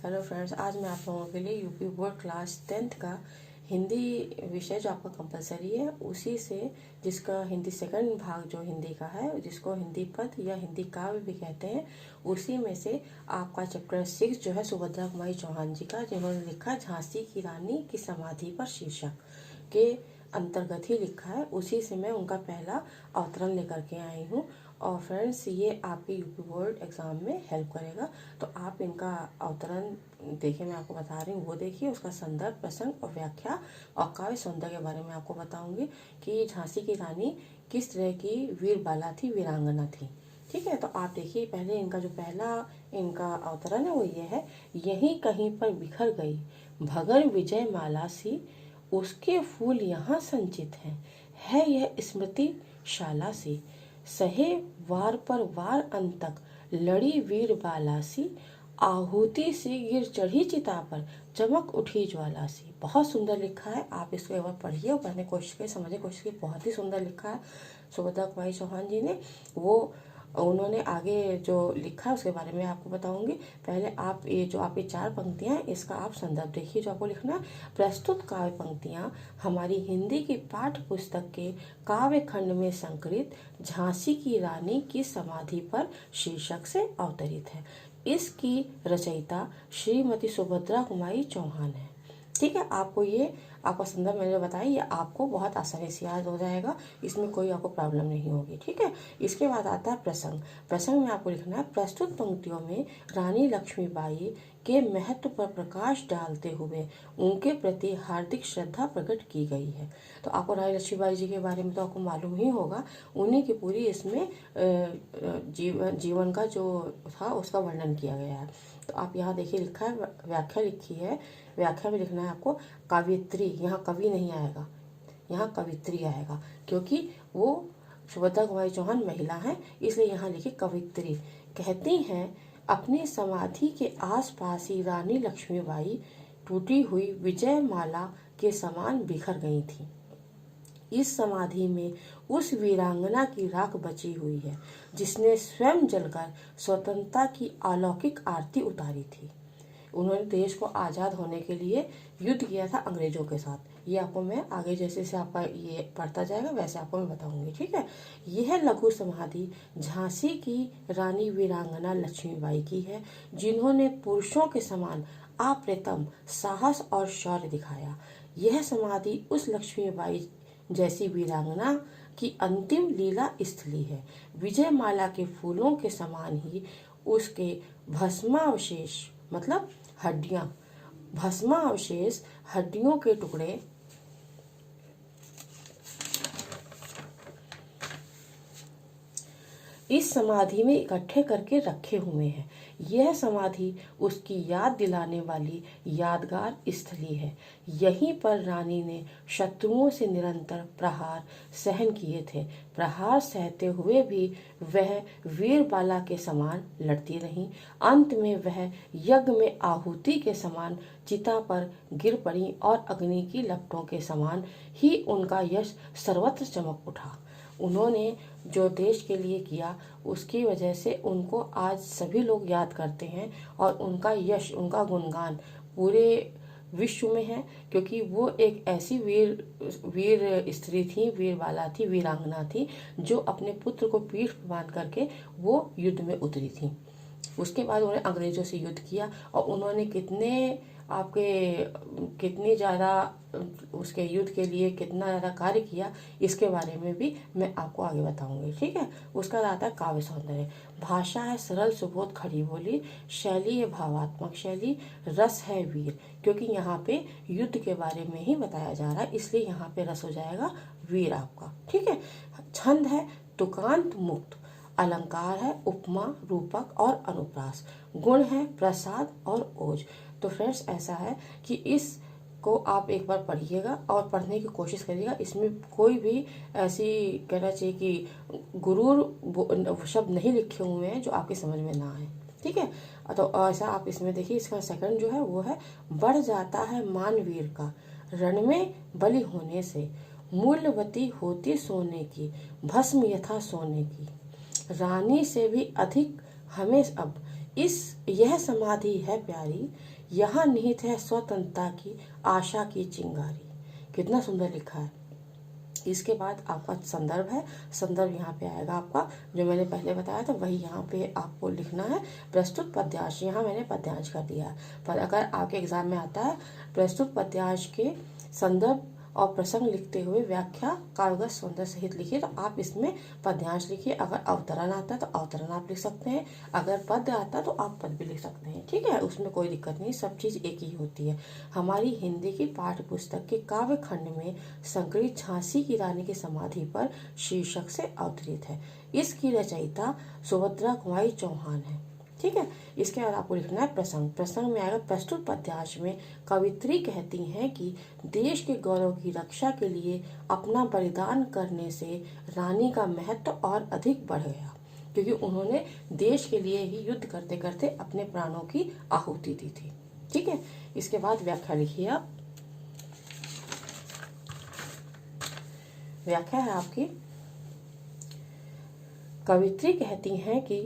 Hello friends, आज मैं आप लोगों के लिए यूपी बोर्ड क्लास 10th का हिंदी विषय जो आपका कंपलसरी है उसी से, जिसका हिंदी सेकंड भाग जो हिंदी का है, जिसको हिंदी पद या हिंदी काव्य भी कहते हैं, उसी में से आपका चैप्टर 6 जो है सुभद्रा कुमारी चौहान जी का, जिन्होंने लिखा झांसी की रानी की समाधि पर शीर्षक के अंतर्गत ही लिखा है। उसी से मैं उनका पहला अवतरण लेकर के आई हूँ। और फ्रेंड्स, ये आपके यूपी बोर्ड एग्ज़ाम में हेल्प करेगा, तो आप इनका अवतरण देखिए, मैं आपको बता रही हूँ वो देखिए। उसका संदर्भ, प्रसंग और व्याख्या और काव्य सौंदर्य के बारे में आपको बताऊंगी कि झांसी की रानी किस तरह की वीर बाला थी, वीरांगना थी। ठीक है, तो आप देखिए पहले इनका जो पहला इनका अवतरण है वो ये है। यहीं कहीं पर बिखर गई भगर विजय माला सी, उसके फूल यहाँ संचित हैं, है यह स्मृति शाला सी, सहे वार पर वार अंतक लड़ी वीर बाला सी, आहुति से गिर चढ़ी चिता पर चमक उठी ज्वाला सी। बहुत सुंदर लिखा है, आप इसको एक बार पढ़िए और पढ़ने की कोशिश करिए, समझने की कोशिश कीजिए। बहुत ही सुंदर लिखा है सुभद्रा कुमारी चौहान जी ने। वो उन्होंने आगे जो लिखा है उसके बारे में आपको बताऊंगी। पहले आप ये जो आपकी 4 पंक्तियां हैं, इसका आप संदर्भ देखिए जो आपको लिखना है। प्रस्तुत काव्य पंक्तियां हमारी हिंदी की पाठ्य पुस्तक के काव्य खंड में संकलित झांसी की रानी की समाधि पर शीर्षक से अवतरित है। इसकी रचयिता श्रीमती सुभद्रा कुमारी चौहान है। ठीक है, आपको ये आपका संदर्भ मैंने बताया, ये आपको बहुत आसानी से याद हो जाएगा, इसमें कोई आपको प्रॉब्लम नहीं होगी। ठीक है, इसके बाद आता है प्रसंग। प्रसंग में आपको लिखना है, प्रस्तुत पंक्तियों में रानी लक्ष्मीबाई के महत्व पर प्रकाश डालते हुए उनके प्रति हार्दिक श्रद्धा प्रकट की गई है। तो आपको रानी लक्ष्मीबाई जी के बारे में तो आपको मालूम ही होगा, उन्हीं की पूरी इसमें जीवन का जो था उसका वर्णन किया गया है। तो आप यहाँ देखिए लिखा है, व्याख्या लिखी है। व्याख्या में लिखना है आपको कवियत्री, यहाँ कवि नहीं आएगा, यहाँ कवित्री आएगा, क्योंकि वो सुभद्रा कुमारी चौहान महिला हैं, इसलिए यहाँ लिखी कवित्री। कहती हैं, अपनी समाधि के आसपास ही रानी लक्ष्मीबाई टूटी हुई विजय माला के समान बिखर गई थी। इस समाधि में उस वीरांगना की राख बची हुई है जिसने स्वयं जलकर स्वतंत्रता की अलौकिक आरती उतारी थी। उन्होंने देश को आज़ाद होने के लिए युद्ध किया था अंग्रेजों के साथ। ये आपको मैं आगे जैसे से आपका ये पढ़ता जाएगा वैसे आपको मैं बताऊंगी। ठीक है, यह लघु समाधि झांसी की रानी वीरांगना लक्ष्मीबाई की है, जिन्होंने पुरुषों के समान अप्रतिम साहस और शौर्य दिखाया। यह समाधि उस लक्ष्मीबाई जैसी वीरांगना की अंतिम लीला स्थली है। विजय माला के फूलों के समान ही उसके भस्मावशेष, मतलब हड्डियां, भस्मावशेष हड्डियों के टुकड़े इस समाधि में इकट्ठे करके रखे हुए हैं। यह समाधि उसकी याद दिलाने वाली यादगार स्थली है। यहीं पर रानी ने शत्रुओं से निरंतर प्रहार सहन किए थे। प्रहार सहते हुए भी वह वीर बाला के समान लड़ती रहीं। अंत में वह यज्ञ में आहुति के समान चिता पर गिर पड़ी और अग्नि की लपटों के समान ही उनका यश सर्वत्र चमक उठा। उन्होंने जो देश के लिए किया उसकी वजह से उनको आज सभी लोग याद करते हैं और उनका यश, उनका गुणगान पूरे विश्व में है, क्योंकि वो एक ऐसी वीर स्त्री थी, वीर बाला थी, वीरांगना थी, जो अपने पुत्र को पीठ पर बांध करके वो युद्ध में उतरी थी। उसके बाद उन्होंने अंग्रेजों से युद्ध किया और उन्होंने कितनी ज़्यादा उसके युद्ध के लिए कितना ज़्यादा कार्य किया, इसके बारे में भी मैं आपको आगे बताऊंगी। ठीक है, उसका आता है काव्य सौंदर्य। भाषा है सरल सुबोध खड़ी बोली, शैली है भावात्मक शैली, रस है वीर, क्योंकि यहाँ पे युद्ध के बारे में ही बताया जा रहा है, इसलिए यहाँ पे रस हो जाएगा वीर आपका। ठीक है, छंद है तुकांत मुक्त, अलंकार है उपमा, रूपक और अनुप्रास, गुण है प्रसाद और ओज। तो फ्रेंड्स, ऐसा है कि इस को आप एक बार पढ़िएगा और पढ़ने की कोशिश करिएगा। इसमें कोई भी ऐसी कहना चाहिए कि गुरूर शब्द नहीं लिखे हुए हैं जो आपकी समझ में ना आए। ठीक है, तो ऐसा आप इसमें देखिए। इसका सेकंड जो है वो है, बढ़ जाता है मान वीर का रण में बलि होने से, मूल्यवती होती सोने की भस्म यथा सोने की, रानी से भी अधिक हमें अब यह समाधि है प्यारी, यहाँ निहित है स्वतंत्रता की आशा की चिंगारी। कितना सुंदर लिखा है। इसके बाद आपका संदर्भ है। संदर्भ यहाँ पे आएगा आपका, जो मैंने पहले बताया था वही यहाँ पे आपको लिखना है। प्रस्तुत पद्यांश, यहाँ मैंने पद्यांश कर दिया है, पर अगर आपके एग्जाम में आता है प्रस्तुत पद्यांश के संदर्भ और प्रसंग लिखते हुए व्याख्या काव्यगत सौंदर्य सहित लिखिए, तो आप इसमें पद्यांश लिखिए। अगर अवतरण आता है तो अवतरण आप लिख सकते हैं, अगर पद आता है तो आप पद भी लिख सकते हैं। ठीक है, उसमें कोई दिक्कत नहीं, सब चीज़ एक ही होती है। हमारी हिंदी की पाठ्य पुस्तक के काव्य खंड में संकलित झांसी की रानी की समाधि पर शीर्षक से अवतरित है। इसकी रचयिता सुभद्रा कुमारी चौहान है। ठीक है, इसके बाद आपको लिखना है प्रसंग। प्रसंग में आएगा, प्रस्तुत पद्यांश में कवित्री कहती हैं कि देश के गौरव की रक्षा के लिए अपना बलिदान करने से रानी का महत्व और अधिक बढ़ गया, क्योंकि उन्होंने देश के लिए ही युद्ध करते करते अपने प्राणों की आहुति दी थी। ठीक है, इसके बाद व्याख्या लिखिए आप। व्याख्या है आपकी, कवित्री कहती हैं कि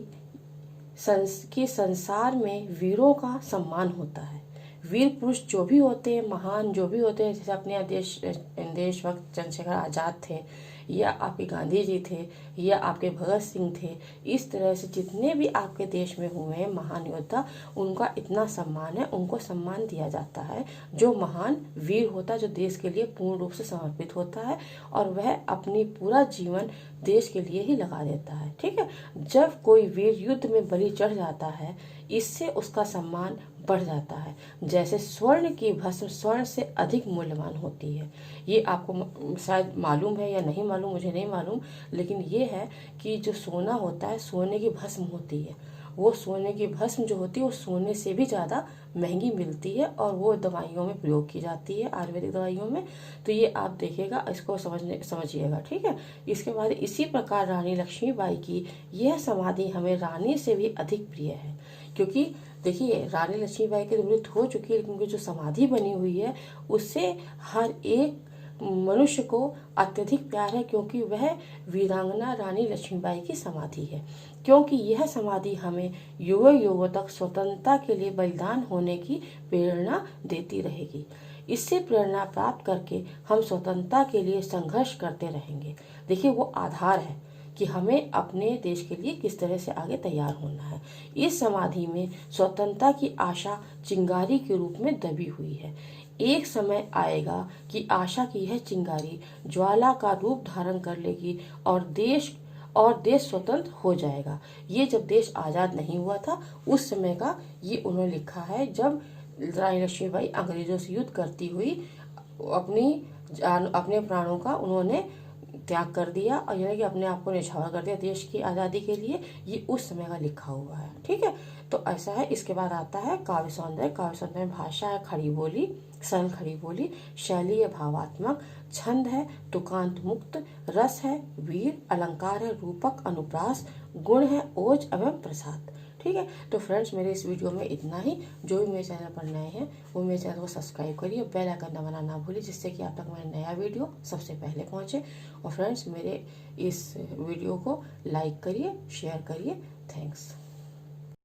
संसार में वीरों का सम्मान होता है। वीर पुरुष जो भी होते हैं, महान जो भी होते हैं, जैसे अपने देशभक्त चंद्रशेखर आज़ाद थे, या आपके गांधी जी थे, या आपके भगत सिंह थे, इस तरह से जितने भी आपके देश में हुए हैं महान योद्धा, उनका इतना सम्मान है, उनको सम्मान दिया जाता है। जो महान वीर होता है, जो देश के लिए पूर्ण रूप से समर्पित होता है और वह अपनी पूरा जीवन देश के लिए ही लगा देता है। ठीक है, जब कोई वीर युद्ध में बलि चढ़ जाता है, इससे उसका सम्मान बढ़ जाता है। जैसे स्वर्ण की भस्म स्वर्ण से अधिक मूल्यवान होती है। ये आपको शायद मालूम है या नहीं मालूम, मुझे नहीं मालूम, लेकिन ये है कि जो सोना होता है, सोने की भस्म होती है, वो सोने की भस्म जो होती है वो सोने से भी ज़्यादा महंगी मिलती है, और वो दवाइयों में प्रयोग की जाती है, आयुर्वेदिक दवाइयों में। तो ये आप देखिएगा, इसको समझिएगा। ठीक है, इसके बाद इसी प्रकार रानी लक्ष्मीबाई की यह समाधि हमें रानी से भी अधिक प्रिय है, क्योंकि देखिए रानी लक्ष्मीबाई की मृत्यु हो चुकी है, लेकिन उनकी जो समाधि बनी हुई है उससे हर एक मनुष्य को अत्यधिक प्यार है, क्योंकि वह वीरांगना रानी लक्ष्मीबाई की समाधि है। क्योंकि यह समाधि हमें युगों युगों तक स्वतंत्रता के लिए बलिदान होने की प्रेरणा देती रहेगी। इससे प्रेरणा प्राप्त करके हम स्वतंत्रता के लिए संघर्ष करते रहेंगे। देखिए, वो आधार है कि हमें अपने देश के लिए किस तरह से आगे तैयार होना है। इस समाधि में स्वतंत्रता की आशा चिंगारी के रूप में दबी हुई है। एक समय आएगा कि आशा की यह चिंगारी ज्वाला का रूप धारण कर लेगी और देश स्वतंत्र हो जाएगा। ये जब देश आज़ाद नहीं हुआ था उस समय का ये उन्होंने लिखा है, जब रानी लक्ष्मीबाई अंग्रेजों से युद्ध करती हुई अपने प्राणों का उन्होंने त्याग कर दिया, और यानी कि अपने आप को न्यौछावर कर दिया देश की आज़ादी के लिए। ये उस समय का लिखा हुआ है। ठीक है, तो ऐसा है। इसके बाद आता है काव्य सौंदर्य। काव्य सौंदर्य में भाषा है खड़ी बोली, सरल खड़ी बोली, शैली है भावात्मक, छंद है तुकांत मुक्त, रस है वीर, अलंकार है रूपक अनुप्रास, गुण है ओज एवं प्रसाद। ठीक है, तो फ्रेंड्स मेरे इस वीडियो में इतना ही। जो भी मेरे चैनल पर नए हैं वो मेरे चैनल को सब्सक्राइब करिए, बेल आइकन दबाना ना भूलिए, जिससे कि आप तक मेरा नया वीडियो सबसे पहले पहुंचे। और फ्रेंड्स मेरे इस वीडियो को लाइक करिए, शेयर करिए। थैंक्स।